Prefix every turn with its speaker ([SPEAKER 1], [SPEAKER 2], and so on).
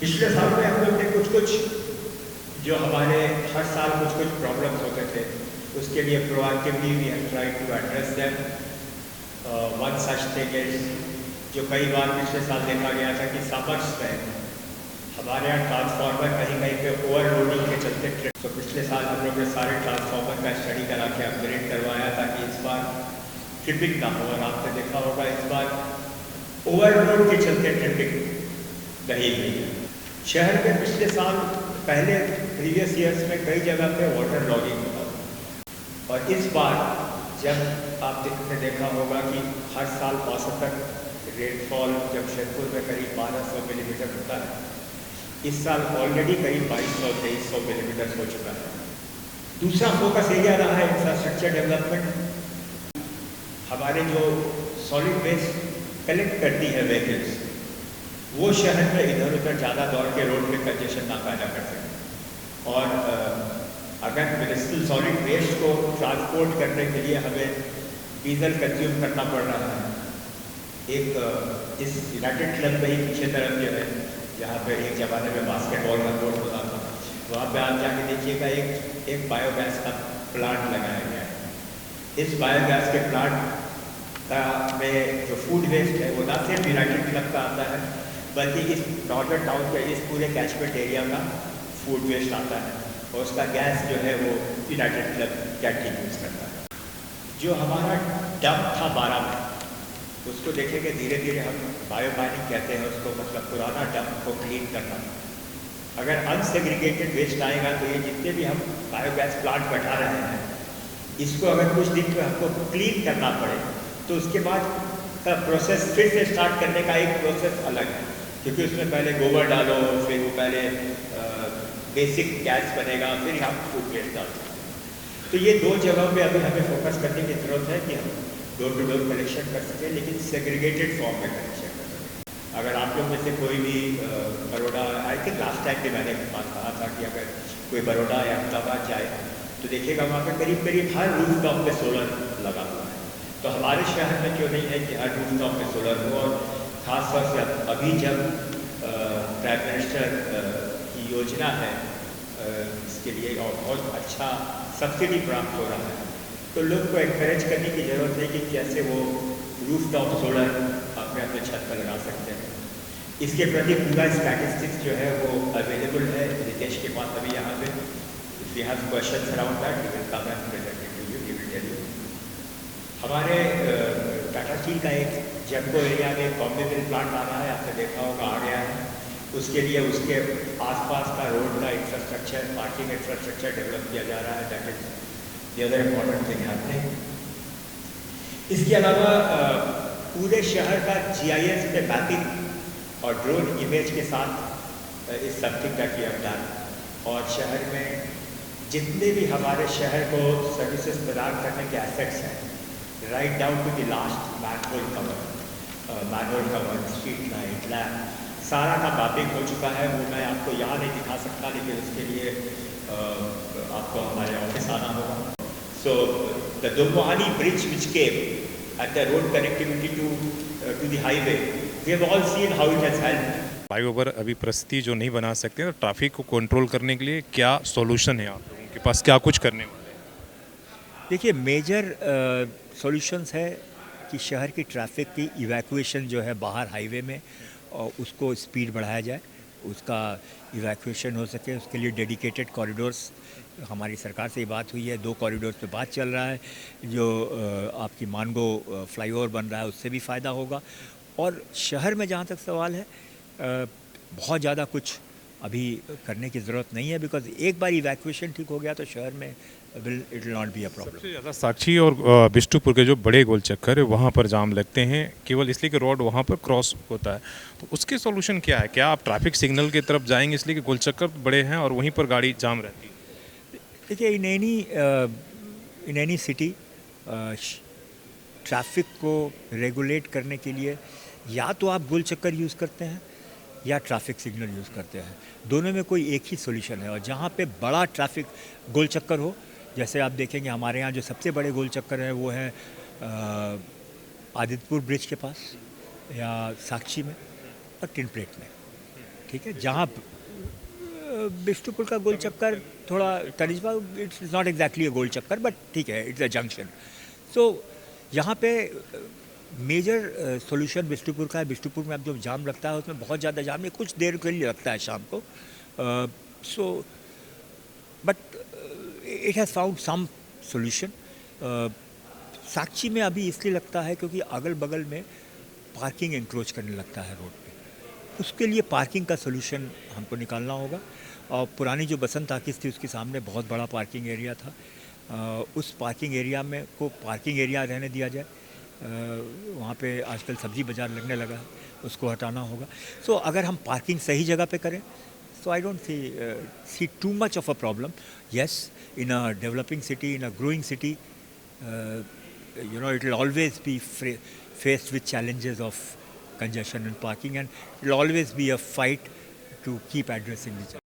[SPEAKER 1] पिछले साल में हम लोग ने कुछ जो हमारे हर साल कुछ प्रॉब्लम्स होते थे, उसके लिए proactively we have tried to address them. One such thing is, जो कई बार पिछले साल देखा गया था कि समर्स में हमारे यहाँ ट्रांसफार्मर कहीं कहीं पे ओवरलोडिंग के चलते ट्रिप, तो पिछले साल हम लोग ने सारे ट्रांसफार्मर का स्टडी करा के अपग्रेड करवाया ताकि इस बार ट्रिपिंग ना हो। और आपने देखा होगा इस बार ओवरलोड के चलते ट्रिपिंग नहीं हुई है शहर में। पिछले साल पहले प्रीवियस ईयर्स में कई जगह पे वाटर लॉगिंग हुआ, और इस बार जब आपने देखा होगा कि हर साल औसतन रेनफॉल जमशेदपुर में करीब 1200 मिलीमीटर होता है, इस साल ऑलरेडी करीब 2200-2300 मिलीमीटर हो चुका है। दूसरा फोकस एरिया रहा है इंफ्रास्ट्रक्चर डेवलपमेंट। हमारे जो सॉलिड वेस्ट कलेक्ट करती है व्हीकल्स, वो शहर में इधर उधर ज़्यादा दौड़ के रोड पे कंजेशन ना पैदा कर सकें। और अगर म्यूनिसिपल सॉलिड वेस्ट को ट्रांसपोर्ट करने के लिए हमें डीजल कंज्यूम करना पड़ रहा है, एक इस यूनाइटेड क्लब में ही पीछे तरफ जो है, जहाँ पे एक ज़माने में बास्केटबॉल का कोर्ट होता था, वहाँ पे आप जाके देखिएगा एक बायोगैस का प्लांट लगाया गया है। इस बायोगैस के प्लांट का में जो फूड वेस्ट है वो ना सिर्फ यूनाइटेड क्लब का आता है, बल्कि इस नॉर्दर्न टाउन के इस पूरे कैचमेंट एरिया का फूड वेस्ट आता है, और उसका गैस जो है वो यूनाइटेड क्लब कैंटीन यूज़ करता है। जो हमारा डंप था 12 में, उसको देखेंगे धीरे धीरे हम बायो माइनिंग कहते हैं उसको, मतलब पुराना डंप को क्लीन करना। अगर अनसेग्रीगेटेड वेस्ट आएगा तो ये जितने भी हम बायोगैस प्लांट बैठा रहे हैं, इसको अगर कुछ दिन में हमको क्लीन करना पड़े तो उसके बाद का प्रोसेस फिर से स्टार्ट करने का एक प्रोसेस अलग है, क्योंकि उसमें पहले गोबर डालो, फिर वो पहले बेसिक गैस बनेगा, फिर हम फूड वेस्ट डालते हैं। तो ये दो जगहों पे अभी हमें फोकस करने की ज़रूरत है कि हम डोर टू डोर कलेक्शन कर सकें, लेकिन सेग्रीगेटेड फॉर्म में कलेक्शन कर सकें। अगर आप लोग में से कोई भी Baroda, I think last time भी मैंने बात कहा था कि अगर कोई बड़ौदा या अहमदाबाद जाए तो देखिएगा वहाँ पे करीब करीब हर रूफ टॉप पे सोलर लगा हुआ है। तो हमारे शहर में क्यों नहीं है कि हर रूफ टॉप पे सोलर हो। और ख़ासतौर से अभी जब प्राइम मिनिस्टर की योजना है इसके लिए, और बहुत अच्छा सब्सिडी प्राप्त हो रहा है, तो लोग को एनकरेज करने की ज़रूरत है कि कैसे वो रूफ टॉप सोलर अपने अपने छत पर लगा सकते हैं। इसके प्रति पूरा स्टैटिस्टिक्स जो है वो अवेलेबल है रितेश के पास अभी यहाँ पे। If you have questions around that you will come and present it to you, we will tell you. हमारे टाटा स्टील का एक जेम्को एरिया में बॉम्बे मिल प्लांट आ रहा है, आपने देखा होगा, आ गया है। उसके लिए उसके आसपास का रोड का इंफ्रास्ट्रक्चर, पार्किंग इंफ्रास्ट्रक्चर डेवलप किया जा रहा है। That is the other important thing happening. इसके अलावा पूरे शहर का GIS पे मैपिंग और ड्रोन इमेज के साथ is something that we have done. और शहर में जितने भी हमारे शहर को सर्विसेज प्रदान करने के एसेट्स हैं, right down to the last manhole cover, street light, lamp, सारा का मैपिंग हो चुका है। वो मैं आपको यहाँ नहीं दिखा सकता, लेकिन उसके लिए आपको हमारे ऑफिस आना होगा। सो द दुर्गुहानी bridge which came at the road connectivity to the highway, we have all seen how it has helped.
[SPEAKER 2] Flyover अभी परिस्थिति जो नहीं बना सकते, तो ट्रैफिक को कंट्रोल करने के लिए क्या सॉल्यूशन है आप लोगों के पास, क्या कुछ करने वाले हैं?
[SPEAKER 1] देखिए, मेजर सॉल्यूशंस है कि शहर की ट्रैफिक की इवैक्यूएशन जो है बाहर हाईवे में, और उसको स्पीड बढ़ाया जाए, उसका इवैक्यूएशन हो सके। उसके लिए डेडिकेटेड कॉरिडोर्स, हमारी सरकार से ही बात हुई है, 2 कॉरिडोर्स पे बात चल रहा है। जो आपकी मानगो फ्लाईओवर बन रहा है, उससे भी फ़ायदा होगा। और शहर में जहाँ तक सवाल है, बहुत ज़्यादा कुछ अभी करने की ज़रूरत नहीं है, बिकॉज एक बार इवैक्यूएशन ठीक हो गया तो शहर में it will not be a problem.
[SPEAKER 2] सबसे ज़्यादा साक्षी और बिष्टुपुर के जो बड़े गोल चक्कर है वहाँ पर जाम लगते हैं, केवल इसलिए कि रोड वहाँ पर क्रॉस होता है। तो उसके सॉल्यूशन क्या है? क्या आप ट्रैफिक सिग्नल की तरफ जाएंगे, इसलिए कि गोल चक्कर बड़े हैं और वहीं पर गाड़ी जाम रहती है?
[SPEAKER 1] देखिए, इन एनी सिटी ट्रैफिक को रेगुलेट करने के लिए या तो आप गोल चक्कर यूज़ करते हैं या ट्रैफिक सिग्नल यूज़ करते हैं। दोनों में कोई एक ही सॉल्यूशन है। और जहाँ पे बड़ा ट्रैफिक गोल चक्कर हो, जैसे आप देखेंगे हमारे यहाँ जो सबसे बड़े गोल चक्कर है वो है आदित्यपुर ब्रिज के पास, या साक्षी में, और टिन प्लेट में। ठीक है, जहाँ बिष्टुपुर का गोल चक्कर थोड़ा तनिष्बा, इट्स नॉट एग्जैक्टली अ गोल चक्कर, बट ठीक है, इट्स अ जंक्शन. सो यहाँ पे मेजर सॉल्यूशन बिष्टुपुर का है. बिष्टुपुर में अब जो जाम लगता है उसमें बहुत ज़्यादा जाम नहीं, कुछ देर के लिए लगता है शाम को. So but it has found some solution. साक्षी में अभी इसलिए लगता है क्योंकि अगल बगल में पार्किंग इंक्रोच करने लगता है रोड पे. उसके लिए पार्किंग का सॉल्यूशन हमको निकालना होगा. और पुरानी जो बसंत टाकीज़ थी उसके सामने बहुत बड़ा पार्किंग एरिया था. उस पार्किंग एरिया में को पार्किंग एरिया रहने दिया जाए. वहाँ पे आजकल सब्जी बाज़ार लगने लगा है, उसको हटाना होगा. सो अगर हम पार्किंग सही जगह पे करें, so I don't see too much of a problem. Yes, in a developing city, in a growing city, it will always be faced with challenges of congestion and parking, and it will always be a fight to keep addressing the challenge.